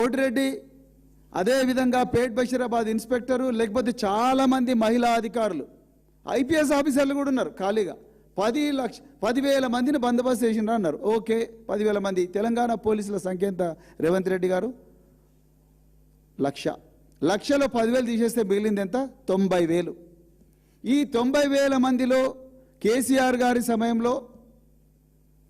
కోటిరెడ్డి అదేవిధంగా పేట్ బషీరాబాద్ ఇన్స్పెక్టరు లేకపోతే చాలామంది మహిళా అధికారులు ఐపీఎస్ ఆఫీసర్లు కూడా ఉన్నారు ఖాళీగా 10,000 మందిని బందోబస్తు చేసినారు అన్నారు. ఓకే, 10,000 మంది. తెలంగాణ పోలీసుల సంఖ్య ఎంత రేవంత్ రెడ్డి గారు? 1,00,000. 1,00,000లో 10,000 తీసేస్తే మిగిలింది ఎంత? 90,000. ఈ 90,000 మందిలో కేసీఆర్ గారి సమయంలో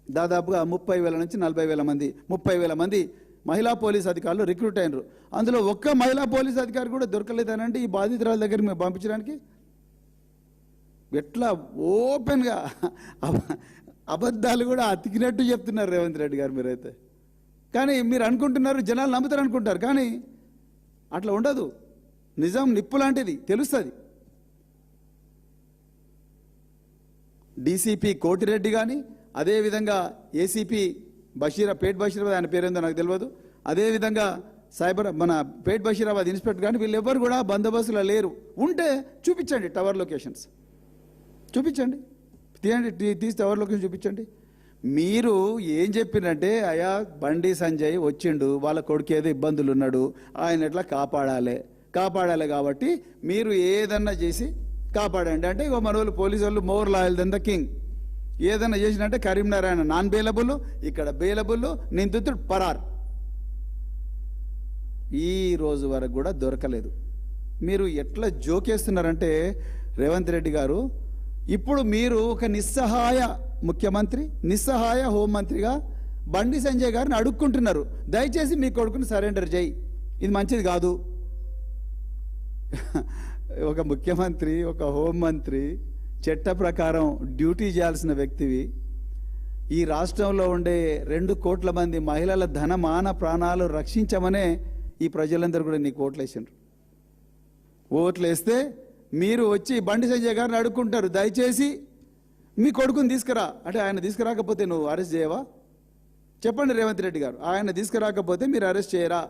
దాదాపుగా 30,000 నుంచి 40,000 మంది 30,000 మంది మహిళా పోలీస్ అధికారులు రిక్రూట్ అయినరు. అందులో ఒక్క మహిళా పోలీస్ అధికారి కూడా దొరకలేదనంటే ఈ బాధితురాల దగ్గర మేము పంపించడానికి ఎట్లా ఓపెన్గా అబద్ధాలు కూడా అతికినట్టు చెప్తున్నారు రేవంత్ రెడ్డి గారు మీరైతే. కానీ మీరు అనుకుంటున్నారు జనాలు నమ్ముతారు అనుకుంటారు, కానీ అట్లా ఉండదు. నిజం నిప్పు లాంటిది, తెలుస్తుంది. డీసీపీ కోటిరెడ్డి కానీ అదేవిధంగా ఏసీపీ పేట్ బషీరాబాద్, ఆయన పేరేందో నాకు తెలియదు, అదేవిధంగా మన పేట్ బషీరాబాద్ ఇన్స్పెక్టర్ కానీ వీళ్ళు ఎవరు కూడా బందోబస్తులో లేరు. ఉంటే చూపించండి, టవర్ లొకేషన్స్ చూపించండి, తీసి టవర్ లొకేషన్ చూపించండి. మీరు ఏం చెప్పినంటే అయ్యా బండి సంజయ్ వచ్చిండు, వాళ్ళ కొడుకు ఏదో ఇబ్బందులు ఉన్నాడు, ఆయన ఎట్లా కాపాడాలి కాబట్టి మీరు ఏదన్నా చేసి కాపాడండి అంటే ఇక మన వాళ్ళు పోలీసు వాళ్ళు more loyal than the king. ఏదన్నా చేసినంటే కరీంనగర్ ఆయన నాన్ బెయిలబుల్, ఇక్కడ బెయిలబుల్, నిందితుడు పరార్. ఈ రోజు వరకు కూడా దొరకలేదు. మీరు ఎట్లా జోకేస్తున్నారంటే రేవంత్ రెడ్డి గారు, ఇప్పుడు మీరు ఒక నిస్సహాయ ముఖ్యమంత్రి, నిస్సహాయ హోంమంత్రిగా బండి సంజయ్ గారిని అడుక్కుంటున్నారు, దయచేసి మీ కొడుకుని సరెండర్ చేయి, ఇది మంచిది కాదు. ఒక ముఖ్యమంత్రి, ఒక హోంమంత్రి చట్ట ప్రకారం డ్యూటీ చేయాల్సిన వ్యక్తివి. ఈ రాష్ట్రంలో ఉండే 2 కోట్ల మంది మహిళల ధన మాన ప్రాణాలు రక్షించమనే ఈ ప్రజలందరూ కూడా నీకు ఓట్లు వేసిండ్రు. ఓట్లు వేస్తే మీరు వచ్చి బండి సంజయ్ గారిని అడుక్కుంటారు, దయచేసి మీ కొడుకుని తీసుకురా అంటే ఆయన తీసుకురాకపోతే నువ్వు అరెస్ట్ చేయవా? చెప్పండి రేవంత్ రెడ్డి గారు, ఆయన తీసుకురాకపోతే మీరు అరెస్ట్ చేయరా?